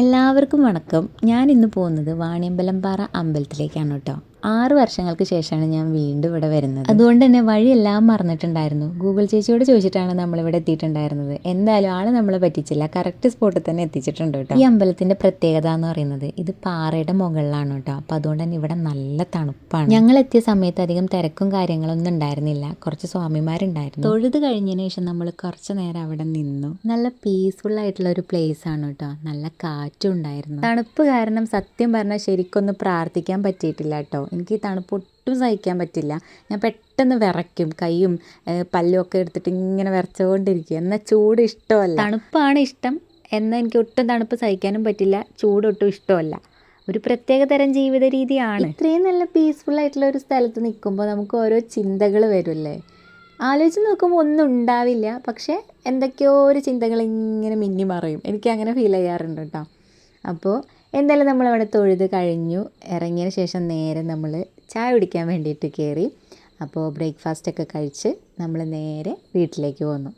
എല്ലാവർക്കും വണക്കം. ഞാൻ ഇന്ന് പോകുന്നത് വാണിയമ്പലംപാറ അമ്പലത്തിലേക്കാണ് കേട്ടോ. 6 വർഷങ്ങൾക്ക് ശേഷമാണ് ഞാൻ വീണ്ടും ഇവിടെ വരുന്നത്. അതുകൊണ്ട് തന്നെ വഴിയെല്ലാം മറന്നിട്ടുണ്ടായിരുന്നു. ഗൂഗിൾ ചേച്ചിയോട് ചോദിച്ചിട്ടാണ് നമ്മളിവിടെ എത്തിയിട്ടുണ്ടായിരുന്നത്. എന്തായാലും ആള് നമ്മളെ പറ്റിച്ചില്ല, കറക്റ്റ് സ്പോട്ടിൽ തന്നെ എത്തിച്ചിട്ടുണ്ട് കേട്ടോ. ഈ അമ്പലത്തിന്റെ പ്രത്യേകത എന്ന് പറയുന്നത് ഇത് പാറയുടെ മുകളിലാണ് കേട്ടോ. അപ്പോൾ അതുകൊണ്ട് തന്നെ ഇവിടെ നല്ല തണുപ്പാണ്. ഞങ്ങൾ എത്തിയ സമയത്ത് അധികം തിരക്കും കാര്യങ്ങളൊന്നും ഉണ്ടായിരുന്നില്ല. കുറച്ച് സ്വാമിമാരുണ്ടായിരുന്നു. തൊഴുത് കഴിഞ്ഞതിന് ശേഷം നമ്മൾ കുറച്ച് നേരം അവിടെ നിന്നു. നല്ല പീസ്ഫുൾ ആയിട്ടുള്ള ഒരു പ്ലേസ് ആണ് കേട്ടോ. നല്ല കാറ്റും ഉണ്ടായിരുന്നു. തണുപ്പ് കാരണം സത്യം പറഞ്ഞാൽ ശരിക്കൊന്നും പ്രാർത്ഥിക്കാൻ പറ്റിയിട്ടില്ല കേട്ടോ. എനിക്ക് ഈ തണുപ്പ് ഒട്ടും സഹിക്കാൻ പറ്റില്ല. ഞാൻ പെട്ടെന്ന് വിറയ്ക്കും, കൈയും പല്ലും ഒക്കെ എടുത്തിട്ട് ഇങ്ങനെ വിറച്ചുകൊണ്ടിരിക്കും. എന്നാൽ ചൂട് ഇഷ്ടമല്ല. തണുപ്പാണ് ഇഷ്ടം, എന്നാൽ എനിക്ക് ഒട്ടും തണുപ്പ് സഹിക്കാനും പറ്റില്ല, ചൂടൊട്ടും ഇഷ്ടമല്ല. ഒരു പ്രത്യേക തരം ജീവിത രീതിയാണ്. ഇത്രയും നല്ല പീസ്ഫുൾ ആയിട്ടുള്ള ഒരു സ്ഥലത്ത് നിൽക്കുമ്പോൾ നമുക്ക് ഓരോ ചിന്തകൾ വരുമല്ലേ. ആലോചിച്ച് നോക്കുമ്പോൾ ഒന്നും ഉണ്ടാവില്ല, പക്ഷേ എന്തൊക്കെയോ ഒരു ചിന്തകൾ ഇങ്ങനെ മിന്നി മറയും. എനിക്ക് അങ്ങനെ ഫീൽ ചെയ്യാറുണ്ട് കേട്ടോ. അപ്പോൾ എന്തായാലും നമ്മളവിടെ തൊഴുത് കഴിഞ്ഞു. ഇറങ്ങിയതിന് ശേഷം നേരെ നമ്മൾ ചായ കുടിക്കാൻ വേണ്ടിയിട്ട് കയറി. അപ്പോൾ ബ്രേക്ക്ഫാസ്റ്റൊക്കെ കഴിച്ച് നമ്മൾ നേരെ വീട്ടിലേക്ക് പോന്നു.